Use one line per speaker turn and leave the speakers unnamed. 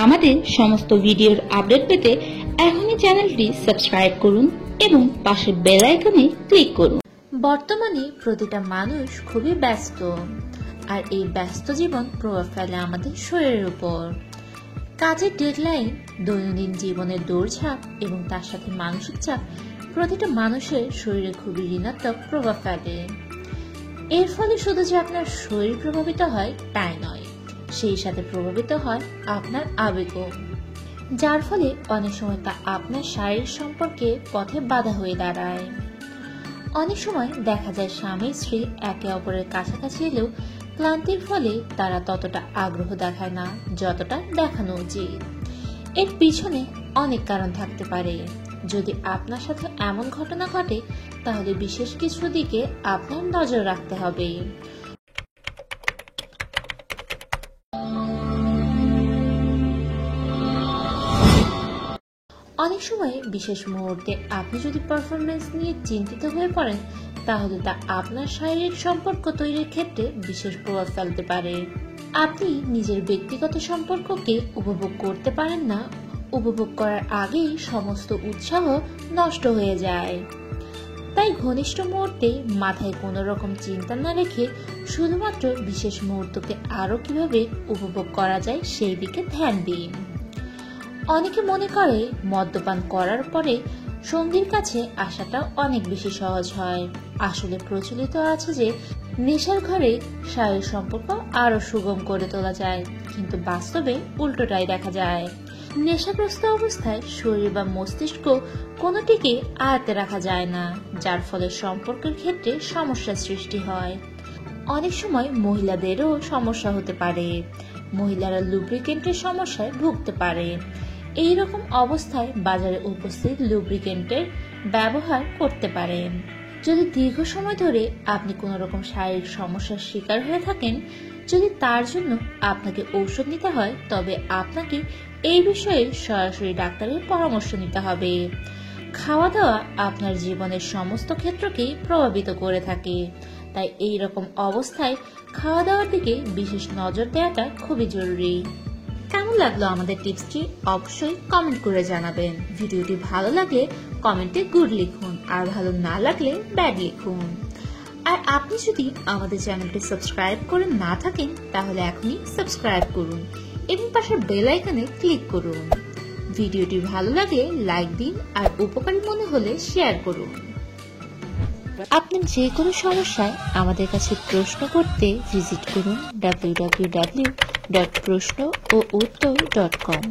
আমাদের সমস্ত ভিডিওর আপডেট পেতে এখনই চ্যানেলটি সাবস্ক্রাইব করুন এবং পাশের বেল আইকনে ক্লিক করুন।
বর্তমানে প্রতিটা মানুষ খুবই ব্যস্ত, আর এই ব্যস্ত জীবন প্রভাব ফেলে আমাদের শরীরের উপর। কাজের ডেডলাইন, দৈনন্দিন জীবনের দৌড়ঝাঁপ এবং তার সাথে মানসিক চাপ প্রতিটা মানুষের শরীরে খুবই ঋণাত্মক প্রভাব ফেলে। এর ফলে শুধু যে আপনার শরীর প্রভাবিত হয় তাই নয়, সেই সাথে প্রভাবিত হয় আপনার আবেগও, যার ফলে অনেক সময় তা আপনার শারীরিক সম্পর্কে পথে বাধা হয়ে দাঁড়ায়। অনেক সময় দেখা যায় স্বামী স্ত্রী একে অপরের কাছাকাছি এলেও ক্লান্তির ফলে তারা ততটা আগ্রহ দেখায় না যতটা দেখানো উচিত। এর পিছনে অনেক কারণ থাকতে পারে। যদি আপনার সাথে এমন ঘটনা ঘটে তাহলে বিশেষ কিছু দিকে আপনার নজর রাখতে হবে। অনেক সময় বিশেষ মুহূর্তে আপনি যদি পারফরমেন্স নিয়ে চিন্তিত হয়ে পড়েন তাহলে তা আপনার শারীরিক সম্পর্ক তৈরির ক্ষেত্রে বিশেষ প্রভাব ফেলতে পারে। আপনি নিজের ব্যক্তিগত সম্পর্ককে উপভোগ করতে পারেন না, উপভোগ করার আগেই সমস্ত উৎসাহ নষ্ট হয়ে যায়। তাই ঘনিষ্ঠ মুহূর্তে মাথায় কোনো রকম চিন্তা না রেখে শুধুমাত্র বিশেষ মুহূর্তকে আরো কিভাবে উপভোগ করা যায় সেই দিকে ধ্যান দিন। অনেকে মনে করে মদ্যপান করার পরে সঙ্গীর কাছে আসাটা অনেক বেশি সহজ হয়। আসলে প্রচলিত আছে যে নেশার ঘরে শারীরিক সম্পর্ক আরো সুগম করে তোলা যায়, কিন্তু বাস্তবে উল্টোটাই দেখা যায়। নেশাগ্রস্ত অবস্থায় শরীর বা মস্তিষ্ক কোনোটিকে আয়ত্তে রাখা যায় না, যার ফলে সম্পর্কের ক্ষেত্রে সমস্যার সৃষ্টি হয়। অনেক সময় মহিলাদেরও সমস্যা হতে পারে, মহিলারা লুব্রিকেন্টের সমস্যায় ভুগতে পারে। এই রকম অবস্থায় বাজারে উপস্থিত লুব্রিকেন্টের ব্যবহার করতে পারেন। যদি দীর্ঘ সময় ধরে আপনি কোনো রকম শারীরিক সমস্যার শিকার হয়ে থাকেন, যদি তার জন্য আপনাকে ঔষধ নিতে হয় তবে আপনাকে এই বিষয়ে সরাসরি ডাক্তারের পরামর্শ নিতে হবে। খাওয়া দাওয়া আপনার জীবনের সমস্ত ক্ষেত্রকেই প্রভাবিত করে থাকে, তাই এই রকম অবস্থায় খাওয়া দাওয়ার দিকে বিশেষ নজর দেওয়াটা খুবই জরুরি। কেমন লাগলো আমাদের টিপসটি অবশ্যই কমেন্ট করে জানাবেন। ভিডিওটি ভালো লাগলে কমেন্টে গুড লিখুন, আর ভালো না লাগলে ব্যাড লিখুন। আর আপনি যদি আমাদের চ্যানেলটি সাবস্ক্রাইব করে না থাকেন তাহলে এখনই সাবস্ক্রাইব করুন এবং পাশের বেল আইকনে ক্লিক করুন। ভিডিওটি ভালো লাগলে লাইক দিন, আর উপকারী মনে হলে শেয়ার করুন। আপনি যে কোনো সমস্যায় আমাদের কাছে প্রশ্ন করতে ভিজিট করুন www.proshno-o-uttor.com।